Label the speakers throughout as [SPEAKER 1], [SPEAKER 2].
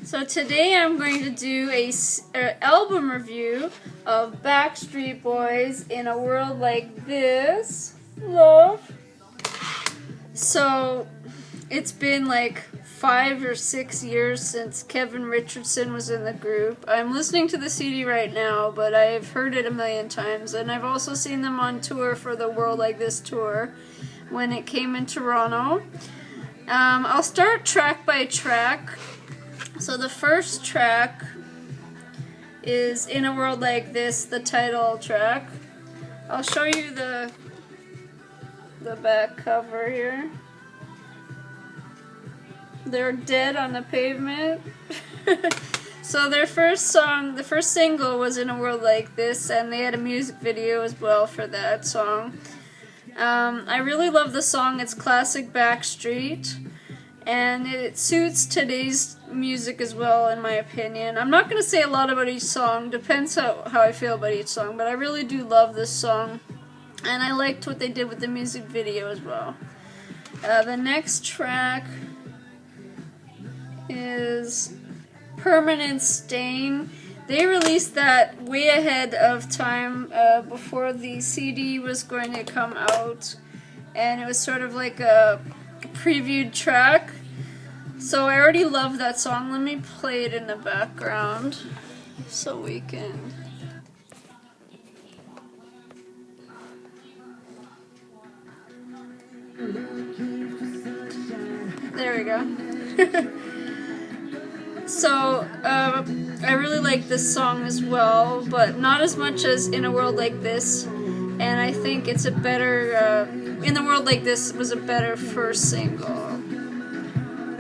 [SPEAKER 1] So today I'm going to do a album review of Backstreet Boys in a World Like This. Love. So it's been like 5 or 6 years since Kevin Richardson was in the group. I'm listening to the CD right now, but I've heard it a million times, and I've also seen them on tour for the World Like This tour when it came in Toronto. I'll start track by track. So the first track is In a World Like This, the title track. I'll show you the back cover here. They're dead on the pavement. So their first song, the first single was In a World Like This, and they had a music video as well for that song. I really love the song. It's classic Backstreet, and it suits today's music as well, in my opinion. I'm not going to say a lot about each song, depends how I feel about each song, but I really do love this song, and I liked what they did with the music video as well. The next track is Permanent Stain. They released that way ahead of time, before the CD was going to come out, and it was sort of like a previewed track. So I already love that song. Let me play it in the background so we can... There we go. So, I really like this song as well, but not as much as In a World Like This, and I think it's a better, In a World Like This was a better first single.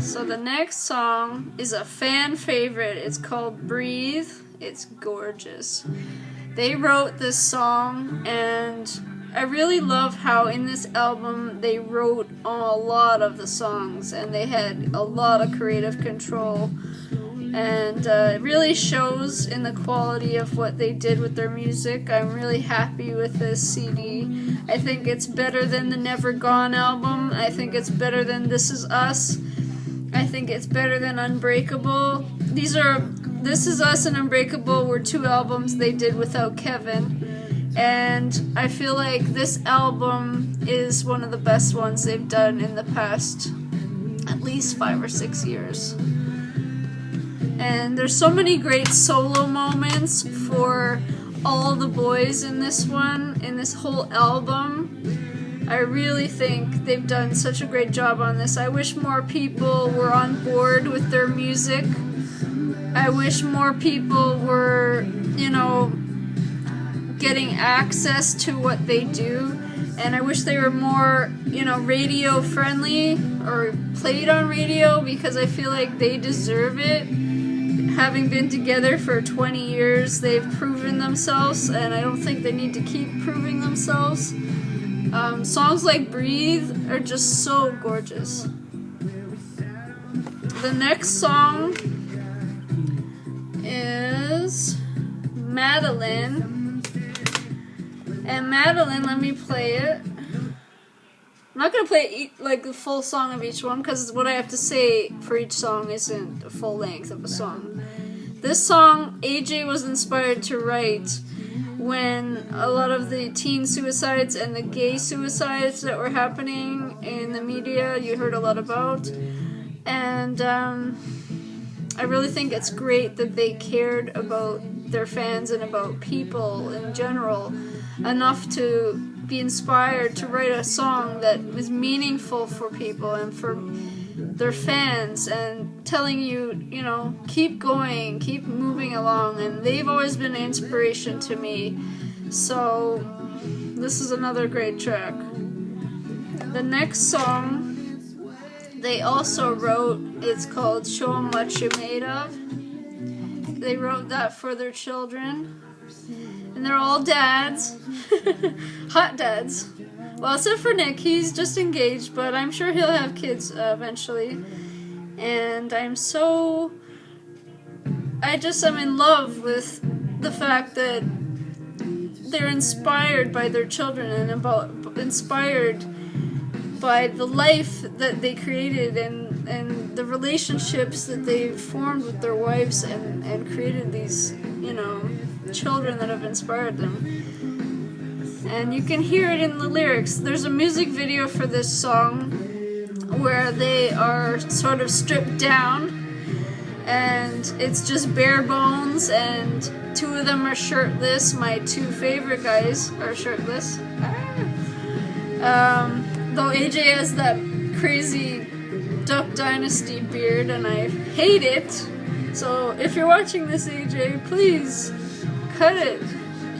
[SPEAKER 1] So the next song is a fan favorite. It's called Breathe. It's gorgeous. They wrote this song, and I really love how in this album they wrote on a lot of the songs, and they had a lot of creative control. And it really shows in the quality of what they did with their music. I'm really happy with this CD. I think it's better than the Never Gone album. I think it's better than This Is Us. I think it's better than Unbreakable. This Is Us and Unbreakable were 2 albums they did without Kevin. And I feel like this album is one of the best ones they've done in the past at least 5 or 6 years. And there's so many great solo moments for all the boys in this one, in this whole album. I really think they've done such a great job on this. I wish more people were on board with their music. I wish more people were, getting access to what they do. And I wish they were more, radio friendly or played on radio, because I feel like they deserve it. Having been together for 20 years, they've proven themselves, and I don't think they need to keep proving themselves. Songs like Breathe are just so gorgeous. The next song is Madeline. And Madeline, let me play it. I'm not going to play the full song of each one, because what I have to say for each song isn't a full length of a song. This song, AJ was inspired to write when a lot of the teen suicides and the gay suicides that were happening in the media, you heard a lot about. And I really think it's great that they cared about their fans and about people in general enough to be inspired to write a song that was meaningful for people and for their fans, and telling you, keep going, keep moving along. And they've always been an inspiration to me. So this is another great track. The next song they also wrote, it's called Show 'Em What You Made Of. They wrote that for their children. And they're all dads. Hot dads. Well, except for Nick, he's just engaged, but I'm sure he'll have kids eventually. And I'm in love with the fact that they're inspired by their children and inspired by the life that they created and and the relationships that they've formed with their wives and created these, children that have inspired them. And you can hear it in the lyrics. There's a music video for this song where they are sort of stripped down and it's just bare bones, and two of them are shirtless. My two favorite guys are shirtless. Though AJ has that crazy Duck Dynasty beard and I hate it. So if you're watching this, AJ, please cut it.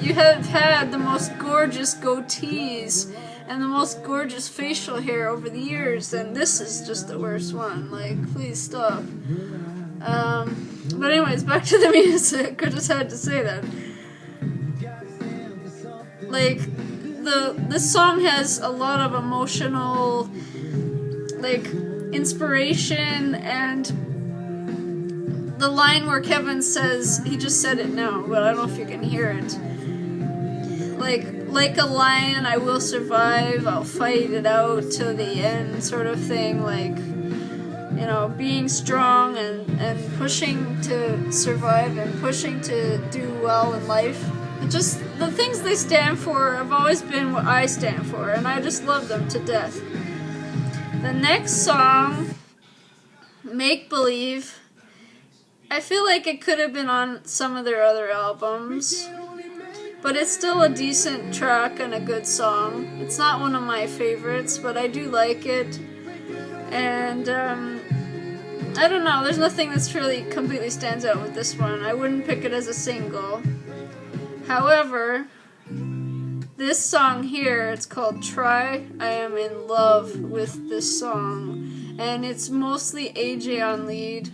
[SPEAKER 1] You have had the most gorgeous goatees and the most gorgeous facial hair over the years, and this is just the worst one. Like, please stop. But anyways, back to the music. I just had to say that. Like, this song has a lot of emotional, like, inspiration, and the line where Kevin says, he just said it now, but I don't know if you can hear it. Like a lion, I will survive, I'll fight it out till the end, sort of thing. Like, being strong and pushing to survive and pushing to do well in life. Just the things they stand for have always been what I stand for, and I just love them to death. The next song, Make Believe, I feel like it could have been on some of their other albums, but it's still a decent track and a good song. It's not one of my favorites, but I do like it. And I don't know, there's nothing that's really completely stands out with this one. I wouldn't pick it as a single. However, this song here, it's called Try. I am in love with this song, and it's mostly AJ on lead.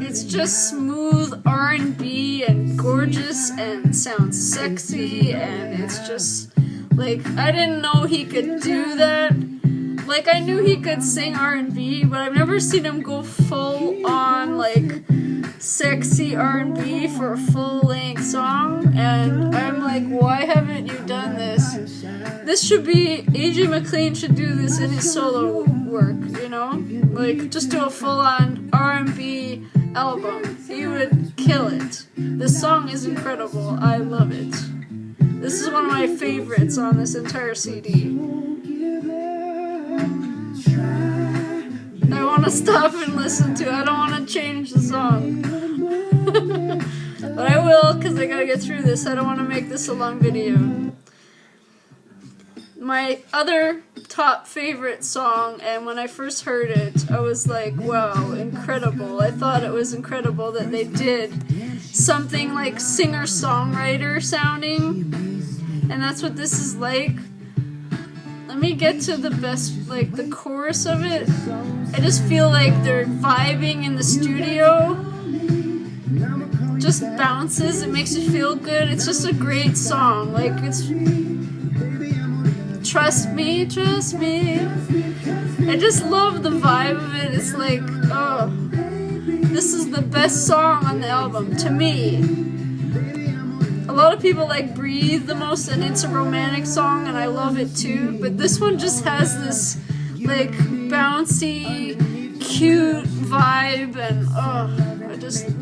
[SPEAKER 1] It's just smooth R&B and gorgeous and sounds sexy, and it's just like, I didn't know he could do that. Like, I knew he could sing R&B, but I've never seen him go full on, like, sexy R&B for a full-length song, and I'm like, why haven't you done this? This should be, AJ McLean should do this in his solo work, Like, just do a full-on R&B album. He would kill it. This song is incredible. I love it. This is one of my favorites on this entire CD. I want to stop and listen to it. I don't want to change the song. But I will, because I gotta get through this. I don't want to make this a long video. My other top favorite song, and when I first heard it, I was like, wow, incredible. I thought it was incredible that they did something like singer-songwriter sounding, and that's what this is like. Let me get to the best, like, the chorus of it. I just feel like they're vibing in the studio. Just bounces, it makes you feel good. It's just a great song. Like, it's... Trust me, trust me. I just love the vibe of it. It's like, oh, this is the best song on the album, to me. A lot of people like Breathe the most, and it's a romantic song, and I love it too, but this one just has this, like, bouncy, cute vibe, and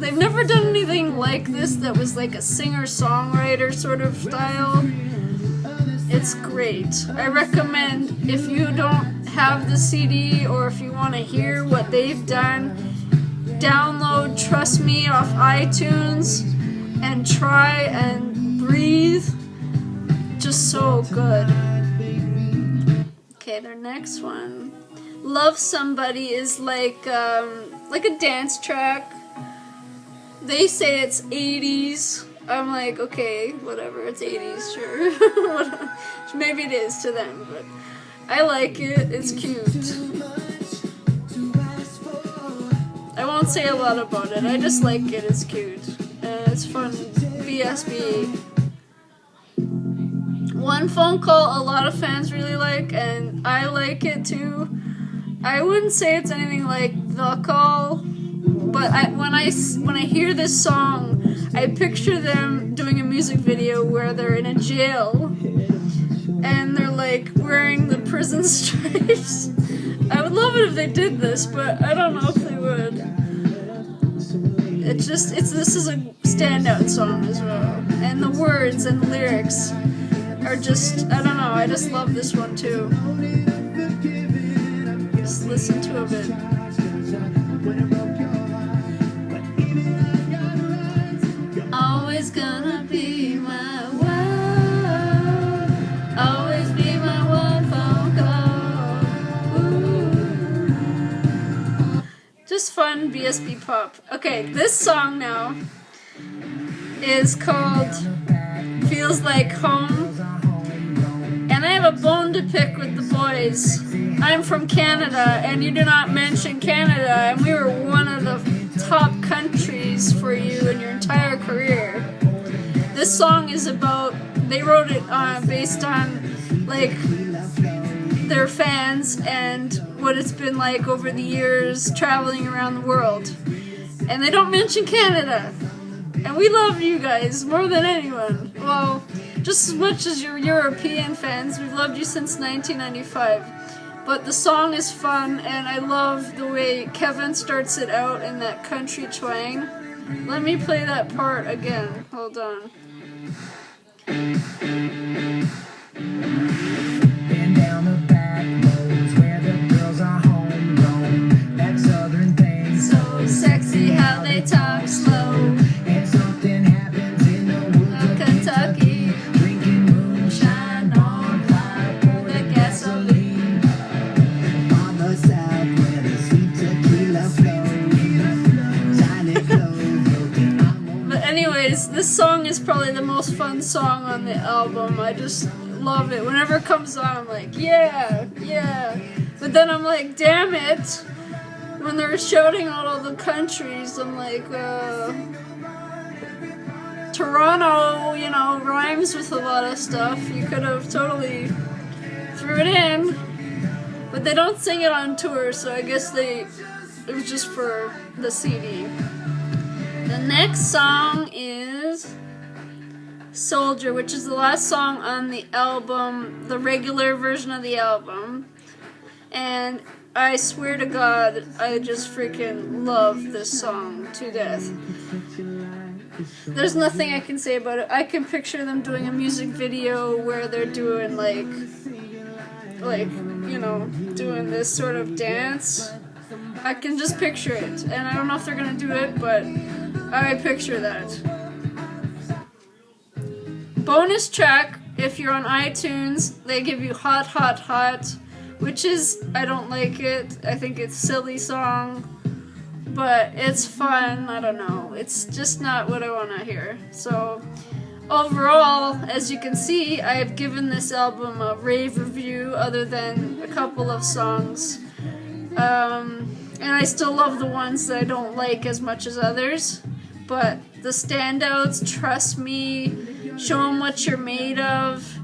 [SPEAKER 1] they've never done anything like this that was like a singer-songwriter sort of style. It's great. I recommend, if you don't have the CD or if you want to hear what they've done, download Trust Me off iTunes and Try and Breathe. Just so good. Okay, their next one. Love Somebody is like a dance track. They say it's 80s. I'm like, okay, whatever, it's 80s, sure. Maybe it is to them, but I like it, it's cute. I won't say a lot about it, I just like it, it's cute. And it's fun, BSB. One Phone Call a lot of fans really like, and I like it too. I wouldn't say it's anything like The Call, but when I hear this song, I picture them doing a music video where they're in a jail, and they're like wearing the prison stripes. I would love it if they did this, but I don't know if they would. This is a standout song as well, and the words and the lyrics are just, I don't know, I just love this one too. Just listen to a bit. Always gonna be my one, always be my one phone call. Ooh. Just fun BSB pop. Okay, this song now is called Feels Like Home, and I have a bone to pick with the boys. I'm from Canada, and you do not mention Canada, and we were one of the top countries for you in your entire career. This song is about, they wrote it based on like their fans and what it's been like over the years traveling around the world. And they don't mention Canada. And we love you guys more than anyone. Well, just as much as your European fans. We've loved you since 1995. But the song is fun, and I love the way Kevin starts it out in that country twang. Let me play that part again. Hold on.
[SPEAKER 2] Been down the back roads where the girls are homegrown. That southern thing,
[SPEAKER 1] So sexy how they talk slow.
[SPEAKER 2] and something happens in the woods of
[SPEAKER 1] Kentucky,
[SPEAKER 2] drinking moonshine on fire for
[SPEAKER 1] the gasoline.
[SPEAKER 2] on the south where the sweet tequila flows. Tiny clothes broken.
[SPEAKER 1] But anyways, this song is probably the most fun song on the album. I just love it. Whenever it comes on, I'm like, yeah, yeah. But then I'm like, damn it. When they're shouting out all the countries, I'm like, Toronto, you know, rhymes with a lot of stuff. You could have totally threw it in. But they don't sing it on tour, so I guess it was just for the CD. The next song is Soldier, which is the last song on the album, the regular version of the album. And I swear to God, I just freaking love this song to death. There's nothing I can say about it. I can picture them doing a music video where they're doing like you know, doing this sort of dance. I can just picture it, and I don't know if they're gonna do it, but I picture that. Bonus track, if you're on iTunes, they give you Hot Hot Hot, which is, I don't like it. I think it's a silly song, but it's fun. I don't know. It's just not what I want to hear. So overall, as you can see, I have given this album a rave review other than a couple of songs. And I still love the ones that I don't like as much as others. But the standouts, Trust Me, Show 'Em What You're Made Of,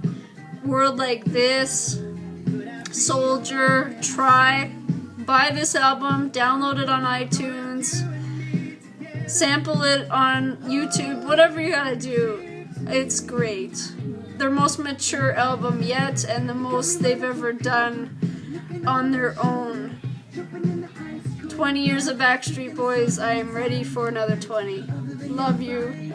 [SPEAKER 1] World Like This, Soldier, Try. Buy this album, download it on iTunes, sample it on YouTube, whatever you gotta do. It's great. Their most mature album yet, and the most they've ever done on their own. 20 years of Backstreet Boys, I am ready for another 20. Love you.